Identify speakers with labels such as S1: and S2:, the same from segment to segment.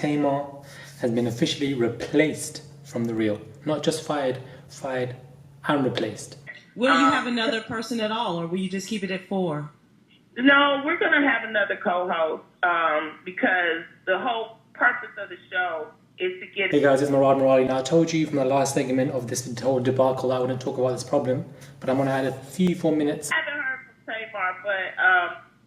S1: Tamar has been officially replaced from the reel. Not just fired and replaced.
S2: Will you have another person at all, or will you just keep it at 4?
S3: No, we're going to have another co-host because the whole purpose of the show is to get...
S1: Hey guys, it's Maradi. Now I told you from the last segment of this whole debacle that I wouldn't talk about this problem, but I'm going to add a few 4 minutes.
S3: I haven't heard from Tamar, but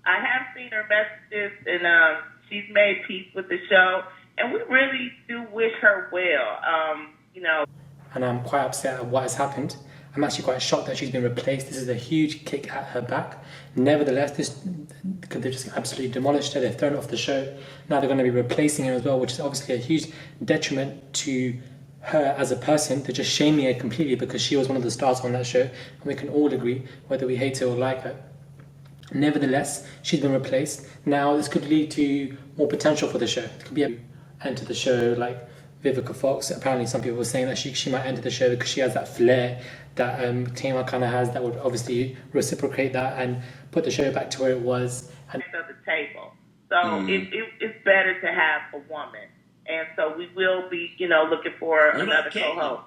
S3: I have seen her messages and she's made peace with the show, and we really do wish her well, you know.
S1: And I'm quite upset at what has happened. I'm actually quite shocked that she's been replaced. This is a huge kick at her back. Nevertheless, they've just absolutely demolished her. They've thrown her off the show. Now they're going to be replacing her as well, which is obviously a huge detriment to her as a person. They're just shaming her completely because she was one of the stars on that show. And we can all agree, whether we hate her or like her. Nevertheless, she's been replaced. Now this could lead to more potential for the show. It could be a enter the show like Vivica Fox. Apparently some people were saying that she might enter the show because she has that flair that Tamar kind of has, that would obviously reciprocate that and put the show back to where it was. And
S3: at the table. So it's better to have a woman. And so we will be, looking for another co-host.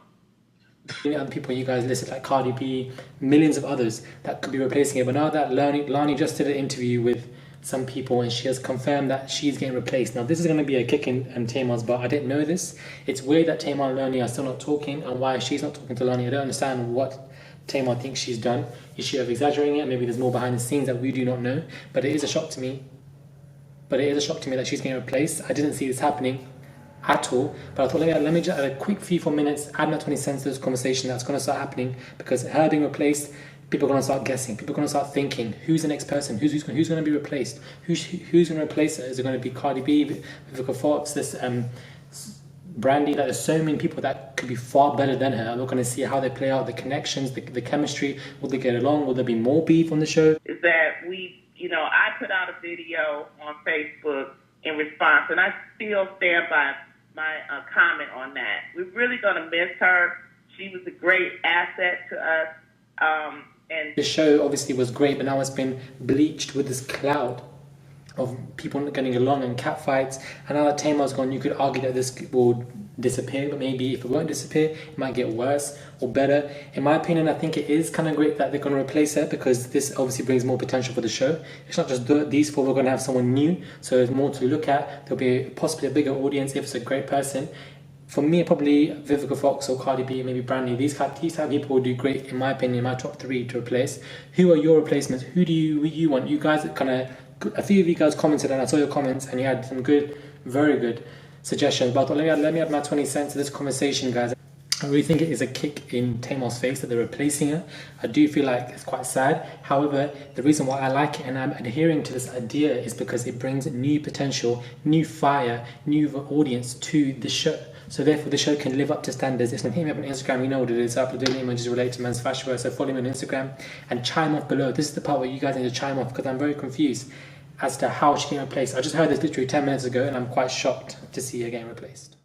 S1: Other people you guys listed like Cardi B, millions of others that could be replacing it. But now that Loni just did an interview with some people and she has confirmed that she's getting replaced. Now this is going to be a kick in Tamar's butt. I didn't know this. It's weird that Tamar and Loni are still not talking, and why she's not talking to Loni. I don't understand what Tamar thinks she's done. Is she exaggerating it? Maybe there's more behind the scenes that we do not know. But it is a shock to me. That she's getting replaced. I didn't see this happening at all, but I thought let me just add a quick 3-4 minutes, add my 20 cents to this conversation that's going to start happening, because her being replaced, people are going to start guessing, people are going to start thinking, who's the next person, who's going to be replaced, who's going to replace her? Is it going to be Cardi B, Vivica Fox, this Brandy? Like, there's so many people that could be far better than her. We're going to see how they play out, the connections, the chemistry. Will they get along? Will there be more beef on the show?
S3: Is that I put out a video on Facebook in response, and I still stand by my comment on that. We're really going to miss her. She was a great asset to us. And
S1: the show obviously was great, but now it's been bleached with this cloud of people not getting along and catfights. And now that Tamar's gone, you could argue that this will disappear, but maybe if it won't disappear, it might get worse or better. In my opinion, I think it is kind of great that they're going to replace her, because this obviously brings more potential for the show. It's not just these four, we're going to have someone new, so there's more to look at. There'll be possibly a bigger audience if it's a great person. For me, probably Vivica Fox or Cardi B, maybe Brandy. These type of people will do great, in my opinion, my top 3 to replace. Who are your replacements? Who do you want? You guys kind of, a few of you guys commented, and I saw your comments, and you had some good, very good suggestions. But let me add my 20 cents to this conversation, guys. I really think it is a kick in Tamar's face that they're replacing her. I do feel like it's quite sad. However, the reason why I like it and I'm adhering to this idea is because it brings new potential, new fire, new audience to the show. So therefore the show can live up to standards. If you hit me up on Instagram, you know what it is. I upload daily images related to men's fashion wear, so follow me on Instagram and chime off below. This is the part where you guys need to chime off, because I'm very confused as to how she getting replaced. I just heard this literally 10 minutes ago and I'm quite shocked to see her getting replaced.